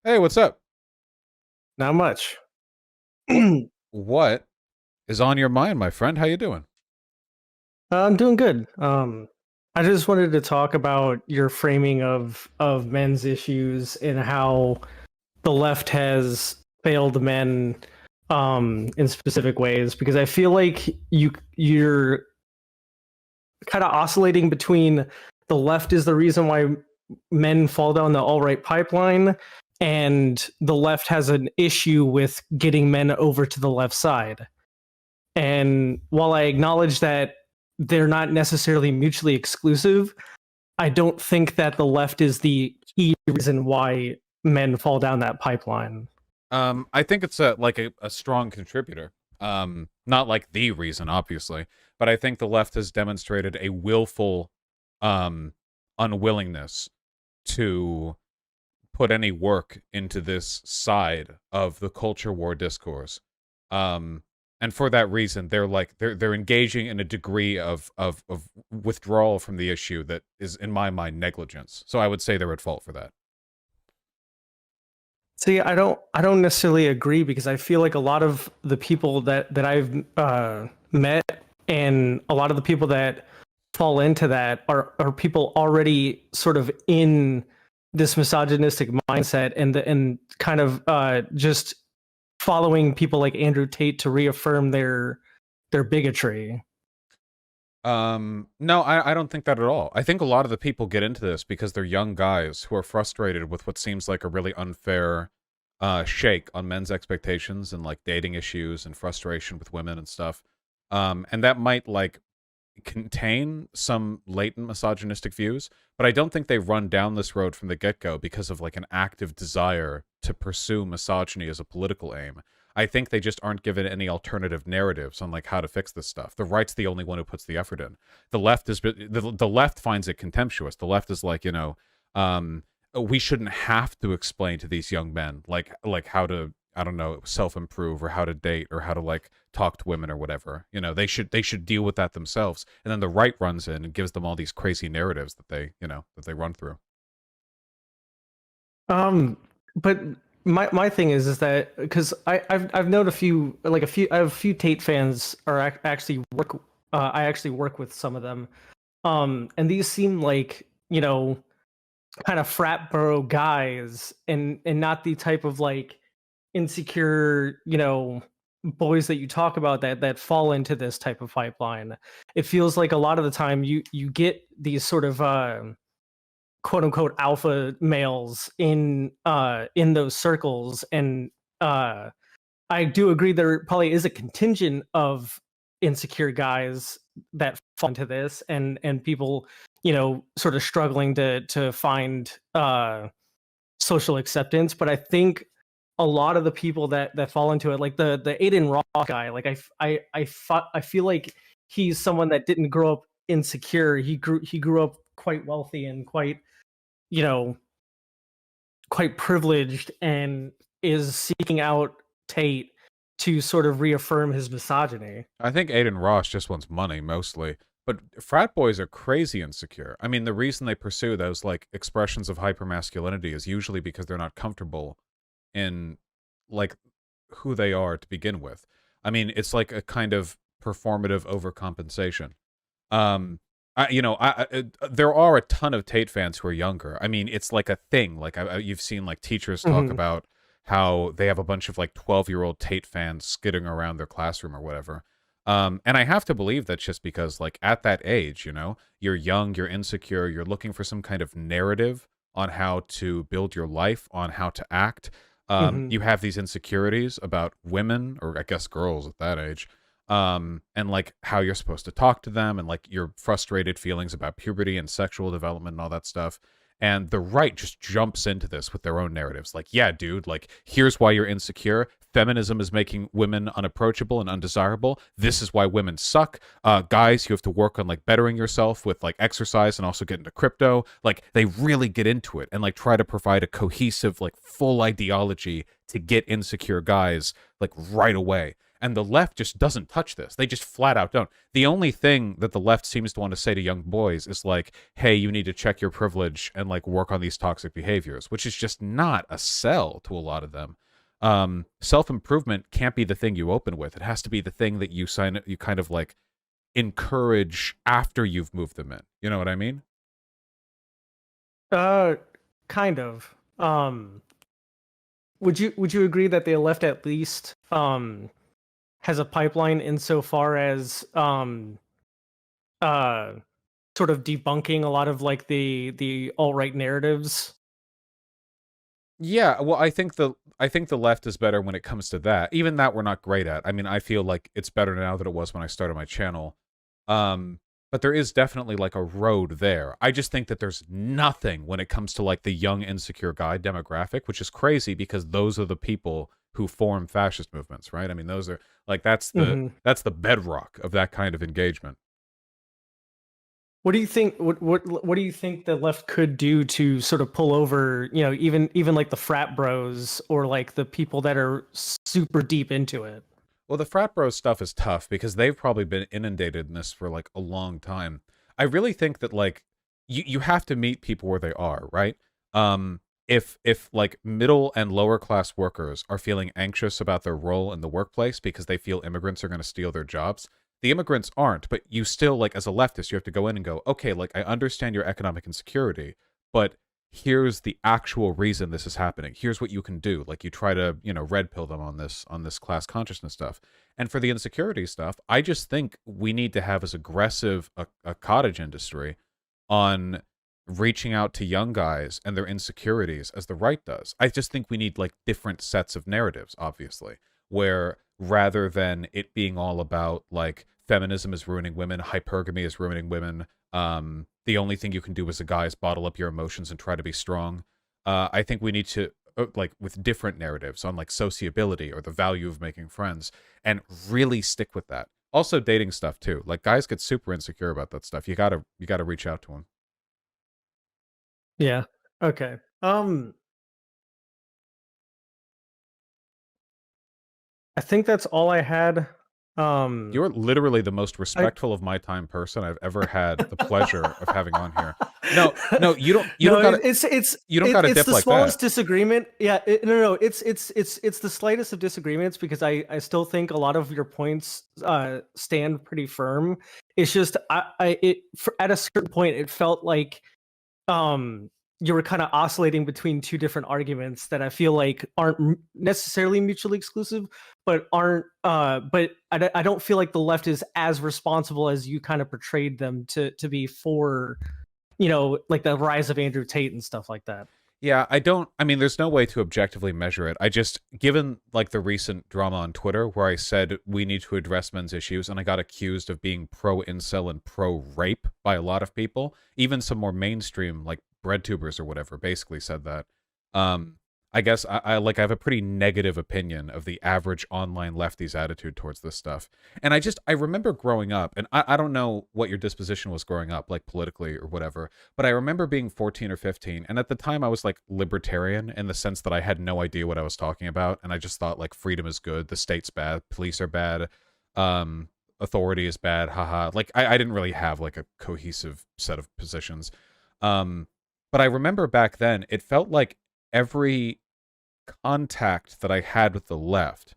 Hey, what's up? Not much. What what is on your mind, my friend? How you doing? I'm doing good. I just wanted to talk about your framing of men's issues and how the left has failed men in specific ways because I feel like you're kind of oscillating between the left is the reason why men fall down the all right pipeline and the left has an issue with getting men over to the left side. And while I acknowledge that they're not necessarily mutually exclusive, I don't think that the left is the key reason why men fall down that pipeline. I think it's a strong contributor. Not like the reason, obviously, but I think the left has demonstrated a willful um unwillingness to put any work into this side of the culture war discourse. Um and for that reason, they're engaging in a degree of withdrawal from the issue that is, in my mind, negligence. So I would say they're at fault for that. See, I don't necessarily agree because I feel like a lot of the people that I've met and a lot of the people that fall into that are people already sort of in this misogynistic mindset and kind of just following people like Andrew Tate to reaffirm their bigotry. No, I don't think that at all. I think a lot of the people get into this because they're young guys who are frustrated with what seems like a really unfair shake on men's expectations and like dating issues and frustration with women and stuff. And that might like contain some latent misogynistic views, but I don't think they run down this road from the get-go because of like an active desire to pursue misogyny as a political aim. I think they just aren't given any alternative narratives on like how to fix this stuff. The right's the only one who puts the effort in. The left finds it contemptuous. The left is like, we shouldn't have to explain to these young men like how to, I don't know, self-improve or how to date or how to like talk to women or whatever. They should deal with that themselves. And then the right runs in and gives them all these crazy narratives that they run through. Um, but my thing is that because I've known a few I have a few Tate fans are actually work I actually work with some of them, and these seem like kind of frat bro guys and not the type of like insecure boys that you talk about that fall into this type of pipeline. It feels like a lot of the time you get these sort of quote unquote alpha males in those circles and uh I do agree there probably is a contingent of insecure guys that fall into this and people sort of struggling to find social acceptance, but I think a lot of the people that fall into it, like the Aiden Ross guy, like I feel like he's someone that didn't grow up insecure. He grew up quite wealthy and you know quite privileged and is seeking out Tate to sort of reaffirm his misogyny. I think Aiden Ross just wants money mostly. But frat boys are crazy insecure. I mean, the reason they pursue those like expressions of hypermasculinity is usually because they're not comfortable in like who they are to begin with. I mean, it's like a kind of performative overcompensation. There are a ton of Tate fans who are younger. I mean, it's like a thing. Like you've seen like teachers talk Mhm. about how they have a bunch of like 12-year-old Tate fans skidding around their classroom or whatever. And I have to believe that's just because like at that age, you're young, you're insecure, you're looking for some kind of narrative on how to build your life, on how to act. Mhm. You have these insecurities about women, or I guess girls at that age, and like how you're supposed to talk to them, and like your frustrated feelings about puberty and sexual development and all that stuff. And the right just jumps into this with their own narratives. Like, yeah, dude, like, here's why you're insecure. Feminism is making women unapproachable and undesirable. This is why women suck. Guys, you have to work on like bettering yourself with like exercise and also get into crypto. Like, they really get into it and like try to provide a cohesive, like full ideology to get insecure guys like right away. And the left just doesn't touch this. They just flat out don't. The only thing that the left seems to want to say to young boys is like, hey, you need to check your privilege and like work on these toxic behaviors, which is just not a sell to a lot of them. Self-improvement can't be the thing you open with. It has to be the thing that you kind of like encourage after you've moved them in. You know what I mean? Uh, kind of. Would you agree that the left at least has a pipeline insofar as uh sort of debunking a lot of like the alt-right narratives? Yeah, well, I think the left is better when it comes to that. Even that we're not great at. I mean, I feel like it's better now than it was when I started my channel. Um, but there is definitely like a road there. I just think that there's nothing when it comes to like the young insecure guy demographic, which is crazy because those are the people who form fascist movements, right? I mean, those are like Hmm. that's the bedrock of that kind of engagement. What do you think? What do you think the left could do to sort of pull over, even like the frat bros or like the people that are super deep into it? Well, the frat bro stuff is tough because they've probably been inundated in this for like a long time. I really think that like you have to meet people where they are, right? If like middle and lower class workers are feeling anxious about their role in the workplace because they feel immigrants are going to steal their jobs, the immigrants aren't, but you still like as a leftist, you have to go in and go, okay, like I understand your economic insecurity, but here's the actual reason this is happening. Here's what you can do. Like you try to, red pill them on this class consciousness stuff. And for the insecurity stuff, I just think we need to have as aggressive a cottage industry on reaching out to young guys and their insecurities as the right does. I just think we need like different sets of narratives, obviously, where rather than it being all about like feminism is ruining women, hypergamy is ruining women, the only thing you can do as a guy is bottle up your emotions and try to be strong. I think we need to like with different narratives on like sociability or the value of making friends and really stick with that. Also dating stuff too. Like guys get super insecure about that stuff. You gotta reach out to them. Yeah. Okay. I think that's all I had. Um, You're literally the most I respectful of my time person I've ever had the pleasure of having on here. No, you no, don't gotta you don't gotta it's dip the like that. smallest disagreement. Yeah, no, it's the slightest of disagreements because I still think a lot of your points stand pretty firm. It's just at a certain point it felt like you were kind of oscillating between two different arguments that I feel like aren't necessarily mutually exclusive, but aren't. But I don't feel like the left is as responsible as you kind of portrayed them to be for, like the rise of Andrew Tate and stuff like that. Yeah, I mean, there's no way to objectively measure it. I just, given like the recent drama on Twitter where I said we need to address men's issues and I got accused of being pro incel and pro rape by a lot of people, even some more mainstream like bread tubers or whatever basically said that. Um, I guess I have a pretty negative opinion of the average online lefty's attitude towards this stuff. And I remember growing up, and I don't know what your disposition was growing up, like politically or whatever, but I remember being 14 or 15, and at the time I was like libertarian in the sense that I had no idea what I was talking about, and I just thought like freedom is good, the state's bad, police are bad, authority is bad, haha. Like I didn't really have like a cohesive set of positions. Um, but I remember back then it felt like every contact that I had with the left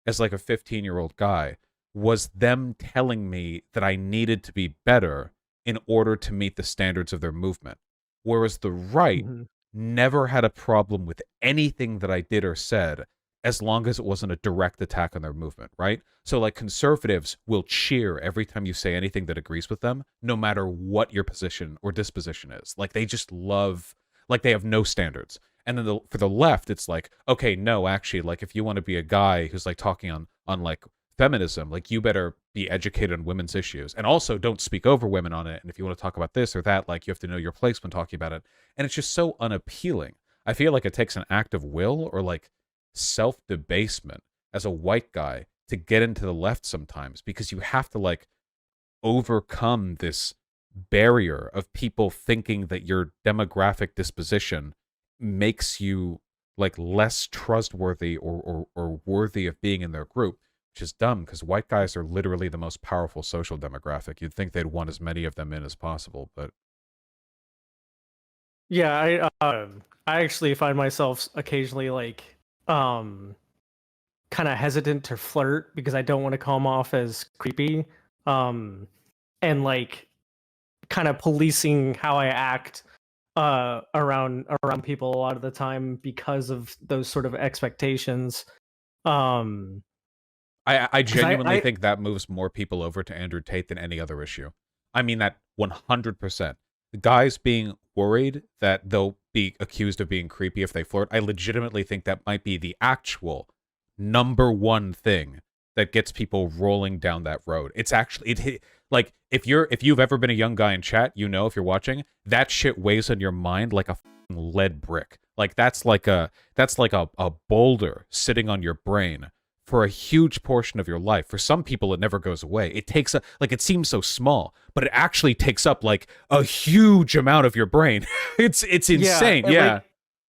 as like a 15-year-old guy was them telling me that I needed to be better in order to meet the standards of their movement. Whereas the right Hmm. never had a problem with anything that I did or said as long as it wasn't a direct attack on their movement, right? So like conservatives will cheer every time you say anything that agrees with them, no matter what your position or disposition is. Like they just love, like they have no standards. And then for the left, it's like, okay, no, actually, like if you want to be a guy who's like talking on like feminism, like you better be educated on women's issues, and also don't speak over women on it. And if you want to talk about this or that, like you have to know your place when talking about it. And it's just so unappealing. I feel like it takes an act of will or like self debasement as a white guy to get into the left sometimes because you have to like overcome this barrier of people thinking that your demographic disposition makes you like less trustworthy or worthy of being in their group, which is dumb because white guys are literally the most powerful social demographic. You'd think they'd want as many of them in as possible, but Yeah, I actually find myself occasionally like um kind of hesitant to flirt because I don't want to come off as creepy. Um and like kind of policing how I act around people a lot of the time because of those sort of expectations. Um I because genuinely I think that moves more people over to Andrew Tate than any other issue. I mean that 100%. The guys being worried that they'll be accused of being creepy if they flirt, I legitimately think that might be the actual number one thing that gets people rolling down that road. It's actually like if you've ever been a young guy in chat, you know if you're watching, that shit weighs on your mind like a lead brick. Like that's like a boulder sitting on your brain for a huge portion of your life. For some people, it never goes away. It takes it seems so small, but it actually takes up like a huge amount of your brain. It's yeah, insane. Yeah.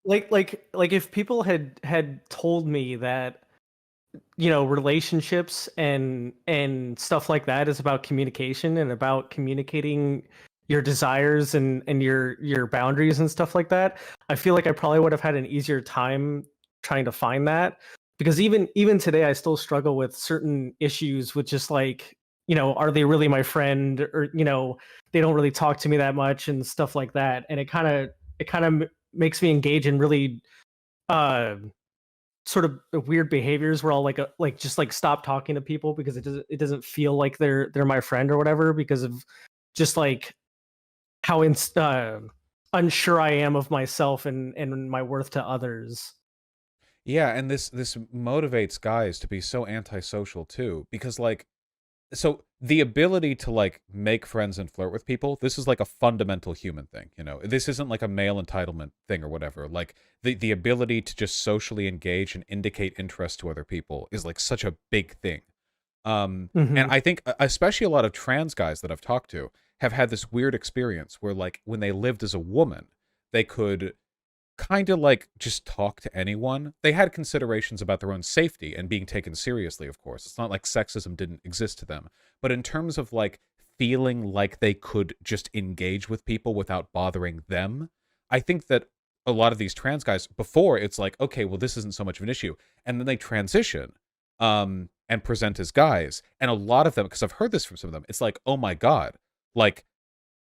like if people had told me that relationships and stuff like that is about communication and about communicating your desires and your boundaries and stuff like that, I feel like I probably would have had an easier time trying to find that, because even today I still struggle with certain issues with just like, are they really my friend, or they don't really talk to me that much and stuff like that, and it kind of makes me engage in really uh sort of weird behaviors where I'll like just like stop talking to people because it doesn't feel like they're my friend or whatever, because of just like how unsure I am of myself and my worth to others. Yeah, and this motivates guys to be so antisocial too, because like so the ability to like make friends and flirt with people, this is like a fundamental human thing, you know. This isn't like a male entitlement thing or whatever. Like the ability to just socially engage and indicate interest to other people is like such a big thing. And Hmm. I think especially a lot of trans guys that I've talked to have had this weird experience where like when they lived as a woman, they could kind of like just talk to anyone. They had considerations about their own safety and being taken seriously, of course. It's not like sexism didn't exist to them. But in terms of like feeling like they could just engage with people without bothering them, I think that a lot of these trans guys before it's like, okay, well, this isn't so much of an issue. And then they transition and present as guys. And a lot of them, because I've heard this from some of them, it's like, oh my God, like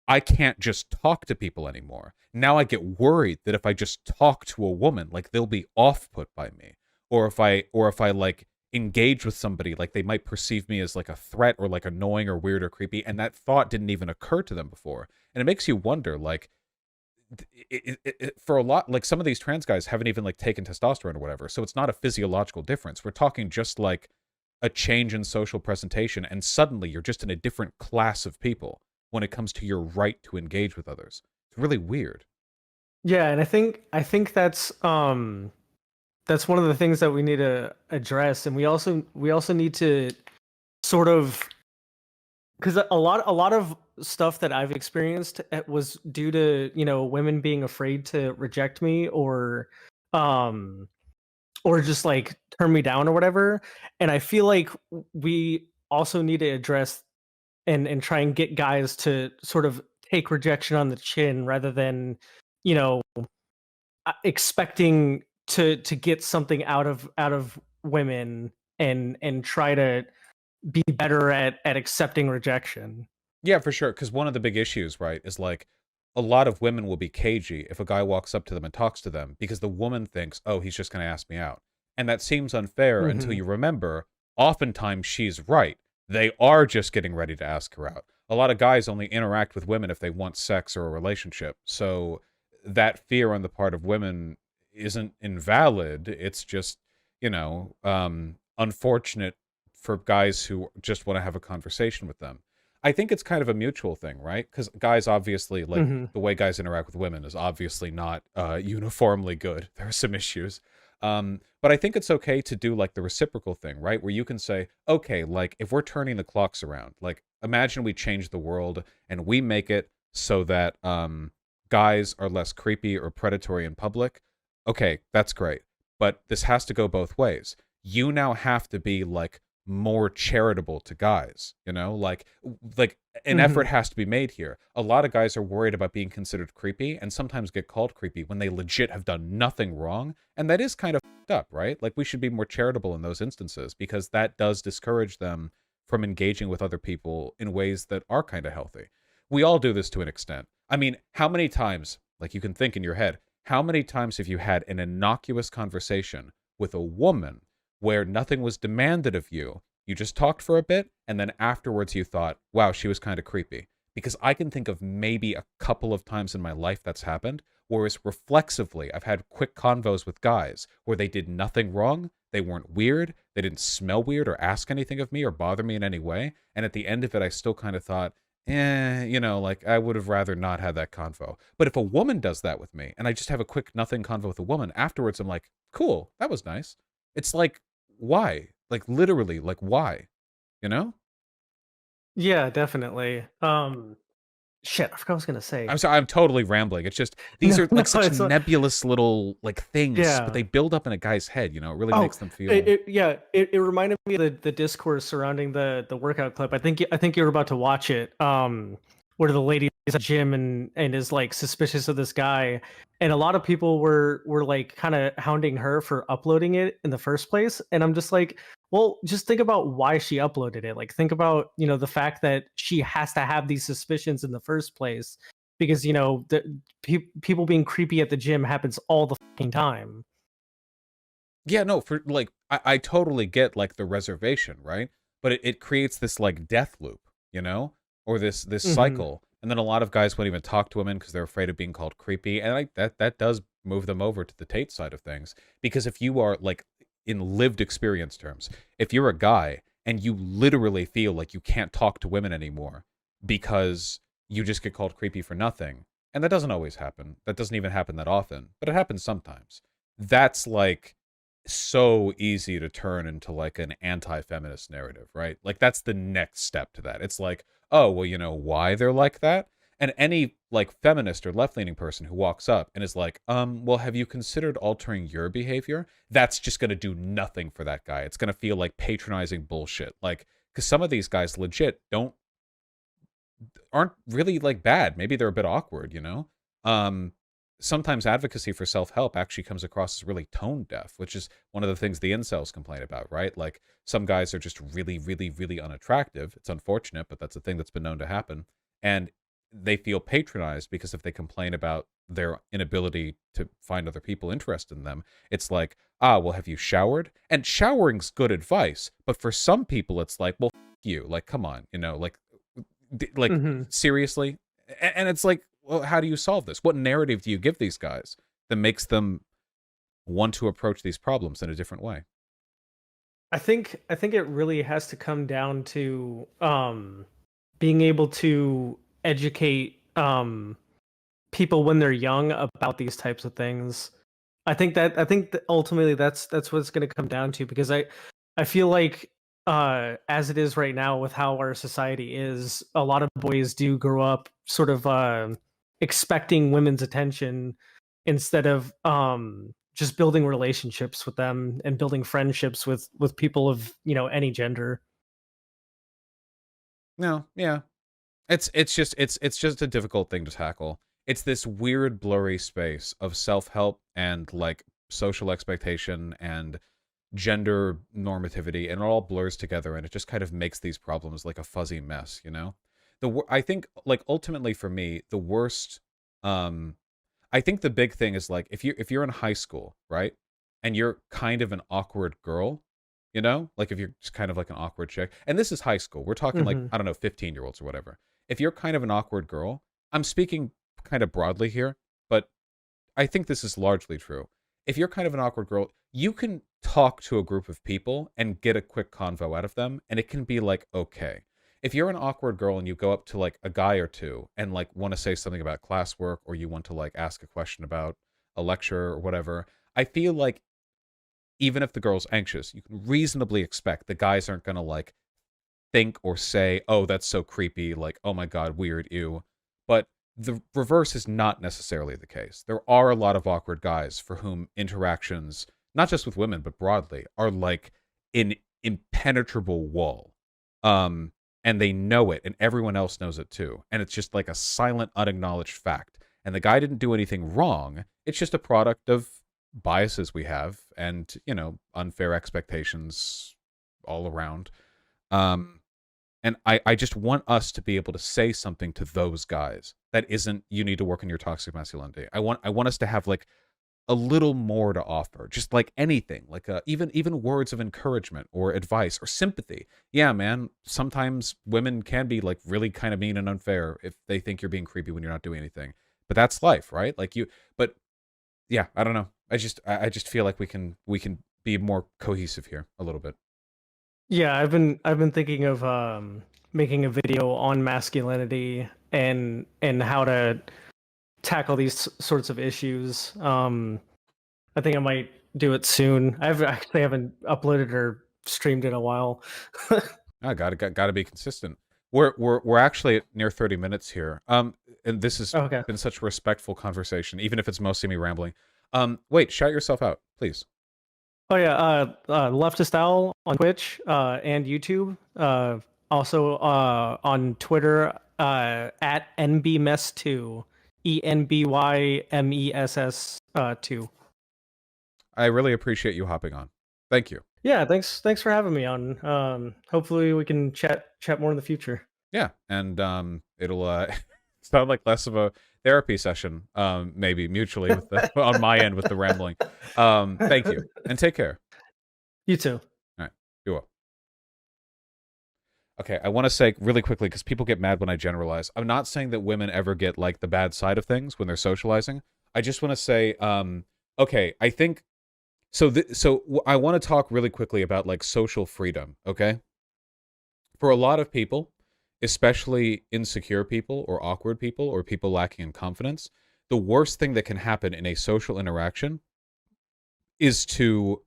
I can't just talk to people anymore. Now I get worried that if I just talk to a woman, like they'll be off put by me. Or if I like engage with somebody, like they might perceive me as like a threat or like annoying or weird or creepy. And that thought didn't even occur to them before. And it makes you wonder, like, for a lot, like some of these trans guys haven't even like taken testosterone or whatever. So it's not a physiological difference. We're talking just like a change in social presentation, and suddenly you're just in a different class of people when it comes to your right to engage with others. It's really weird. Yeah, and I think that's one of the things that we need to address, and we also need to sort of, because a lot of stuff that I've experienced was due to women being afraid to reject me, um or just like turn me down or whatever. And I feel like we also need to address and try and get guys to sort of take rejection on the chin rather than you know expecting to get something out of women, and try to be better at accepting rejection. Yeah, for sure. Because one of the big issues, right, is like a lot of women will be cagey if a guy walks up to them and talks to them because the woman thinks, oh, he's just going to ask me out. And that seems unfair until Hmm. you remember, oftentimes she's right. They are just getting ready to ask her out. A lot of guys only interact with women if they want sex or a relationship. So that fear on the part of women isn't invalid. It's just, unfortunate for guys who just want to have a conversation with them. I think it's kind of a mutual thing, right? Because guys obviously, like, Hmm. the way guys interact with women is obviously not uniformly good. There are some issues. But I think it's okay to do like the reciprocal thing, right? Where you can say, okay, like if we're turning the clocks around, like imagine we change the world and we make it so that guys are less creepy or predatory in public. Okay, that's great. But this has to go both ways. You now have to be like more charitable to guys, you know? Like an Hmm. effort has to be made here. A lot of guys are worried about being considered creepy and sometimes get called creepy when they legit have done nothing wrong, and that is kind of fucked up, right? Like we should be more charitable in those instances because that does discourage them from engaging with other people in ways that are kind of healthy. We all do this to an extent. I mean, how many times, like you can think in your head, how many times have you had an innocuous conversation with a woman where nothing was demanded of you? You just talked for a bit, and then afterwards you thought, wow, she was kind of creepy. Because I can think of maybe a couple of times in my life that's happened, whereas reflexively, I've had quick convos with guys where they did nothing wrong, they weren't weird, they didn't smell weird or ask anything of me or bother me in any way, and at the end of it, I still kind of thought, you know, like I would have rather not had that convo. But if a woman does that with me, and I just have a quick nothing convo with a woman, afterwards I'm like, cool, that was nice. It's like, why? Like literally, like why? You know? Yeah, definitely. Shit, I forgot what I was gonna say. I'm sorry, I'm totally rambling. It's just these No, are no, like such it's not. nebulous little like things, but Yeah. they build up in a guy's head, you know? It really Oh, makes them feel yeah, it reminded me of the discourse surrounding the workout clip. I think you were about to watch it. Where the lady is at the gym and is like suspicious of this guy, and a lot of people were like kind of hounding her for uploading it in the first place. And I'm just like, well, just think about why she uploaded it. Like, think about the fact that she has to have these suspicions in the first place because the people being creepy at the gym happens all the fucking time. yeah, no, for like I totally get like the reservation, right? But it creates this like death loop, you know? Or this Hmm. cycle. And then a lot of guys won't even talk to women because they're afraid of being called creepy. And like that does move them over to the Tate side of things. Because if you are like in lived experience terms, if you're a guy and you literally feel like you can't talk to women anymore because you just get called creepy for nothing, and that doesn't always happen. That doesn't even happen that often, but it happens sometimes. That's like so easy to turn into like an anti-feminist narrative, right? Like that's the next step to that. It's like, oh, well, you know why they're like that? And any like feminist or left-leaning person who walks up and is like, well, have you considered altering your behavior? That's just going to do nothing for that guy. It's going to feel like patronizing bullshit. Like cuz some of these guys legit don't aren't really like bad. Maybe they're a bit awkward, you know? Um, Sometimes advocacy for self-help actually comes across as really tone deaf, which is one of the things the incels complain about, right? Like some guys are just really, really, really unattractive. It's unfortunate, but that's a thing that's been known to happen. And they feel patronized because if they complain about their inability to find other people interested in them, it's like, ah, well, have you showered? And showering's good advice, but for some people, it's like, well, you, like, come on, you know, like Hmm. seriously. And it's like, well, how do you solve this? What narrative do you give these guys that makes them want to approach these problems in a different way? I think it really has to come down to being able to educate people when they're young about these types of things. I think that ultimately that's what it's going to come down to because I feel like as it is right now with how our society is, a lot of boys do grow up sort of expecting women's attention instead of just building relationships with them and building friendships with people of any gender. No, yeah. It's just a difficult thing to tackle. It's this weird blurry space of self-help and like social expectation and gender normativity, and it all blurs together and it just kind of makes these problems like a fuzzy mess, you know? I think like ultimately for me, the worst um I think the big thing is like if you're in high school, right? And you're kind of an awkward girl, you know? Like if you're just kind of like an awkward chick. And this is high school. We're talking like, Hmm. I don't know, 15-year-olds or whatever. If you're kind of an awkward girl, I'm speaking kind of broadly here, but I think this is largely true. If you're kind of an awkward girl, you can talk to a group of people and get a quick convo out of them, and it can be like okay. If you're an awkward girl and you go up to like a guy or two and like want to say something about classwork or you want to like ask a question about a lecture or whatever, I feel like even if the girl's anxious, you can reasonably expect the guys aren't going to like think or say, "Oh, that's so creepy," like, "Oh my god, weird, ew." But the reverse is not necessarily the case. There are a lot of awkward guys for whom interactions, not just with women but broadly, are like an impenetrable wall. Um, and they know it, and everyone else knows it too. And it's just like a silent, unacknowledged fact. And the guy didn't do anything wrong. It's just a product of biases we have and, unfair expectations all around. Um, and I just want us to be able to say something to those guys that isn't, you need to work on your toxic masculinity. I want us to have like a little more to offer, just like anything, like even words of encouragement or advice or sympathy. Yeah, man, sometimes women can be like really kind of mean and unfair if they think you're being creepy when you're not doing anything. But that's life, right? But yeah, I don't know. I just feel like we can be more cohesive here a little bit. Yeah, I've been thinking of making a video on masculinity and how to tackle these sorts of issues. I think I might do it soon. Actually haven't uploaded or streamed in a while. I gotta be consistent. We're actually at near 30 minutes here. And this has Okay. been such a respectful conversation, even if it's mostly me rambling. Wait, shout yourself out, please. Oh yeah, Leftist Owl on Twitch and YouTube. Also on Twitter at NBMess2, ENBYMESS 2. I really appreciate you hopping on. Thank you. Yeah, thanks for having me on. Hopefully we can chat more in the future. Yeah, and it'll sound like less of a therapy session, maybe mutually with the on my end with the rambling. Thank you, and take care. You too. All right, you will. Okay, I want to say really quickly because people get mad when I generalize. I'm not saying that women ever get like the bad side of things when they're socializing. I just want to say, okay, I think so. I want to talk really quickly about like social freedom. Okay, for a lot of people, especially insecure people or awkward people or people lacking in confidence, the worst thing that can happen in a social interaction is to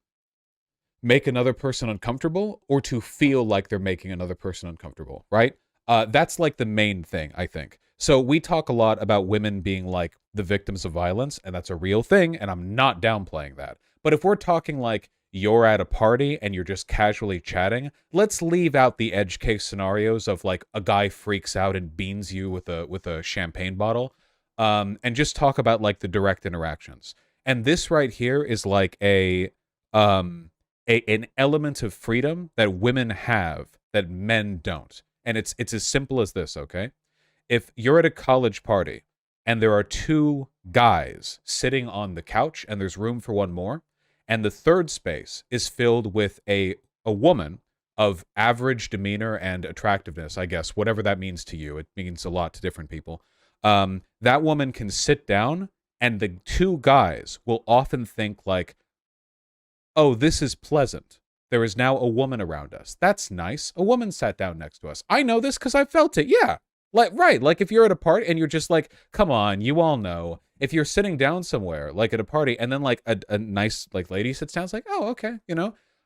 make another person uncomfortable or to feel like they're making another person uncomfortable, right? That's like the main thing, I think. So we talk a lot about women being like the victims of violence, and that's a real thing, and I'm not downplaying that. But if we're talking like you're at a party and you're just casually chatting, let's leave out the edge case scenarios of like a guy freaks out and beans you with a champagne bottle, and just talk about like the direct interactions. And this right here is like um an element of freedom that women have that men don't. And it's as simple as this, okay? If you're at a college party and there are two guys sitting on the couch and there's room for one more, and the third space is filled with a woman of average demeanor and attractiveness, I guess, whatever that means to you. It means a lot to different people. That woman can sit down, and the two guys will often think like, oh, this is pleasant. There is now a woman around us. That's nice. A woman sat down next to us. I know this because I felt it. Yeah. Like, right. Like if you're at a party and you're just like, come on, you all know. If you're sitting down somewhere, like at a party, and then like a nice like lady sits down, it's like, oh, okay,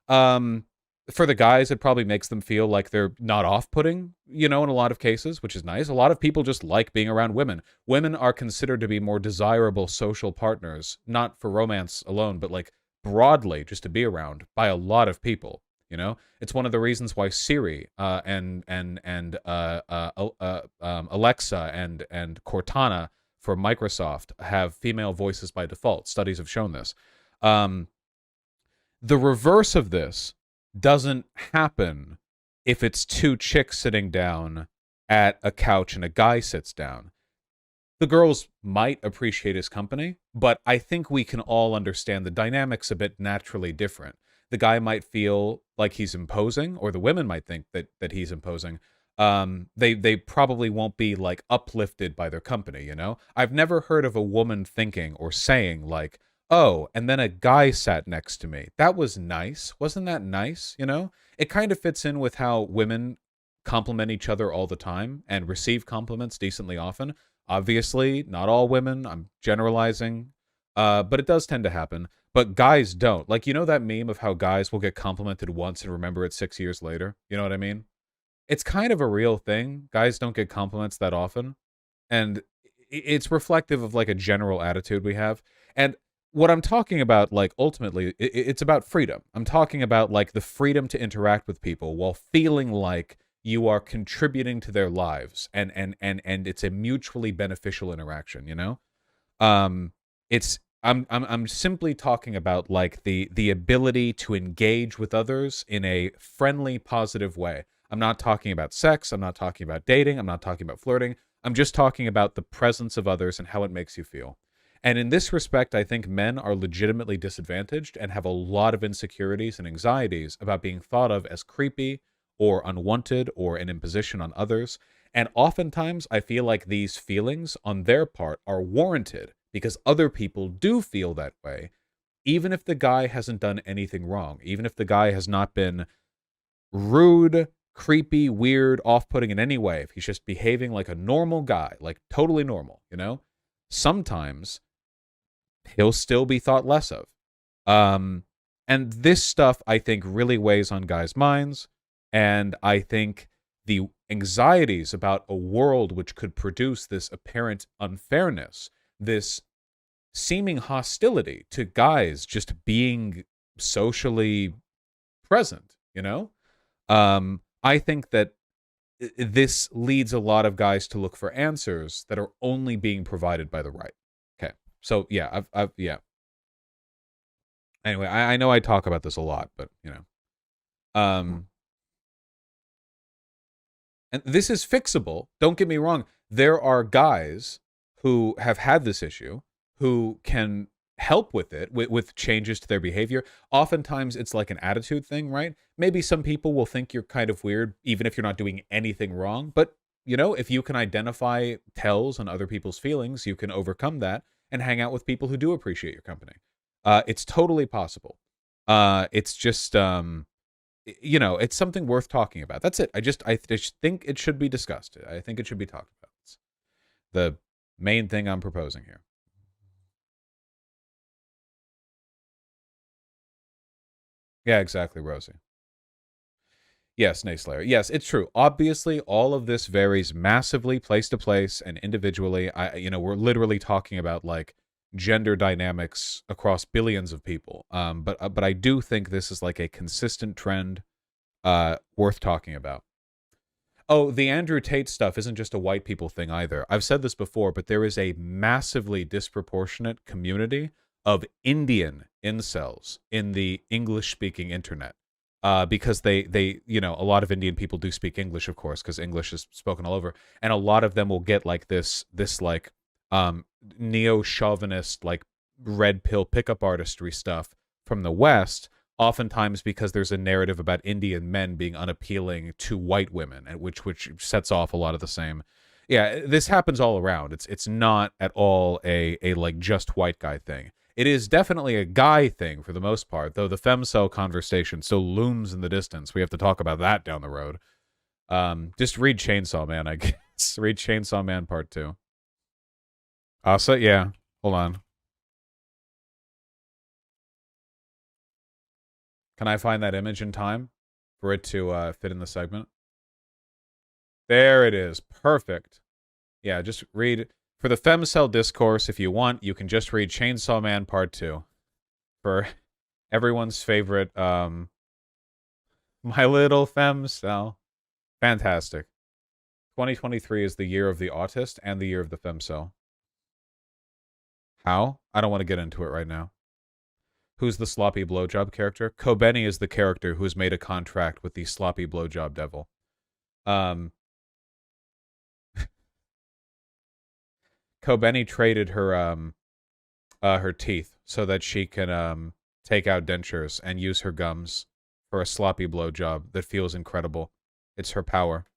For the guys, it probably makes them feel like they're not off-putting, in a lot of cases, which is nice. A lot of people just like being around women. Women are considered to be more desirable social partners, not for romance alone, but like broadly just to be around by a lot of people. It's one of the reasons why Siri and Alexa and Cortana for Microsoft have female voices by default. Studies have shown this. The reverse of this doesn't happen if it's two chicks sitting down at a couch and a guy sits down. The girls might appreciate his company, but I think we can all understand the dynamics a bit naturally different. The guy might feel like he's imposing, or the women might think that he's imposing. They probably won't be like uplifted by their company, I've never heard of a woman thinking or saying like, oh, and then a guy sat next to me. That was nice. Wasn't that nice? It kind of fits in with how women compliment each other all the time and receive compliments decently often. Obviously, not all women. I'm generalizing, but it does tend to happen. But guys don't. Like, that meme of how guys will get complimented once and remember it 6 years later? You know what I mean? It's kind of a real thing. Guys don't get compliments that often. And it's reflective of like a general attitude we have. And what I'm talking about, like, ultimately, it's about freedom. I'm talking about, like, the freedom to interact with people while feeling like you are contributing to their lives, and it's a mutually beneficial interaction, you know? Um, it's I'm simply talking about, like, the ability to engage with others in a friendly, positive way. I'm not talking about sex, I'm not talking about dating, I'm not talking about flirting. I'm just talking about the presence of others and how it makes you feel. And in this respect, I think men are legitimately disadvantaged and have a lot of insecurities and anxieties about being thought of as creepy or unwanted or an imposition on others. And oftentimes, I feel like these feelings on their part are warranted because other people do feel that way, even if the guy hasn't done anything wrong, even if the guy has not been rude, creepy, weird, off-putting in any way, if he's just behaving like a normal guy, like totally normal, you know? Sometimes he'll still be thought less of. Um, and this stuff, I think, really weighs on guys' minds. And I think the anxieties about a world which could produce this apparent unfairness, this seeming hostility to guys just being socially present, you know? I think that this leads a lot of guys to look for answers that are only being provided by the right. Okay. So yeah, yeah. Anyway, I know I talk about this a lot, but you know, and this is fixable. Don't get me wrong. There are guys who have had this issue who can help with it, with changes to their behavior. Oftentimes, it's like an attitude thing, right? Maybe some people will think you're kind of weird, even if you're not doing anything wrong. But, you know, if you can identify tells on other people's feelings, you can overcome that and hang out with people who do appreciate your company. It's totally possible. It's just, you know, it's something worth talking about. That's it. I just think it should be discussed. I think it should be talked about. It's the main thing I'm proposing here. Yeah, exactly, Rosie. Yes, Nayslayer. Yes, it's true. Obviously, all of this varies massively place to place and individually. You know, we're literally talking about like gender dynamics across billions of people. But I do think this is like a consistent trend, worth talking about. Oh, the Andrew Tate stuff isn't just a white people thing either. I've said this before, but there is a massively disproportionate community of Indian incels in the English-speaking internet. Because you know, a lot of Indian people do speak English, of course, because English is spoken all over, and a lot of them will get like this like neo-chauvinist, like red pill pickup artistry stuff from the West, oftentimes because there's a narrative about Indian men being unappealing to white women, and which sets off a lot of the same. Yeah, this happens all around. It's not at all a like just white guy thing. It is definitely a guy thing for the most part, though the femcel conversation still looms in the distance. We have to talk about that down the road. Just read Chainsaw Man, I guess. Read Chainsaw Man Part 2. So yeah, hold on. Can I find that image in time for it to fit in the segment? There it is. Perfect. Yeah, just read. For the femcel discourse, if you want, you can just read Chainsaw Man Part 2. For everyone's favorite, My Little Femcel. Fantastic. 2023 is the year of the autist and the year of the femcel. How? I don't want to get into it right now. Who's the sloppy blowjob character? Kobeni is the character who's made a contract with the sloppy blowjob devil. Kobeni traded her teeth so that she can take out dentures and use her gums for a sloppy blowjob that feels incredible. It's her power.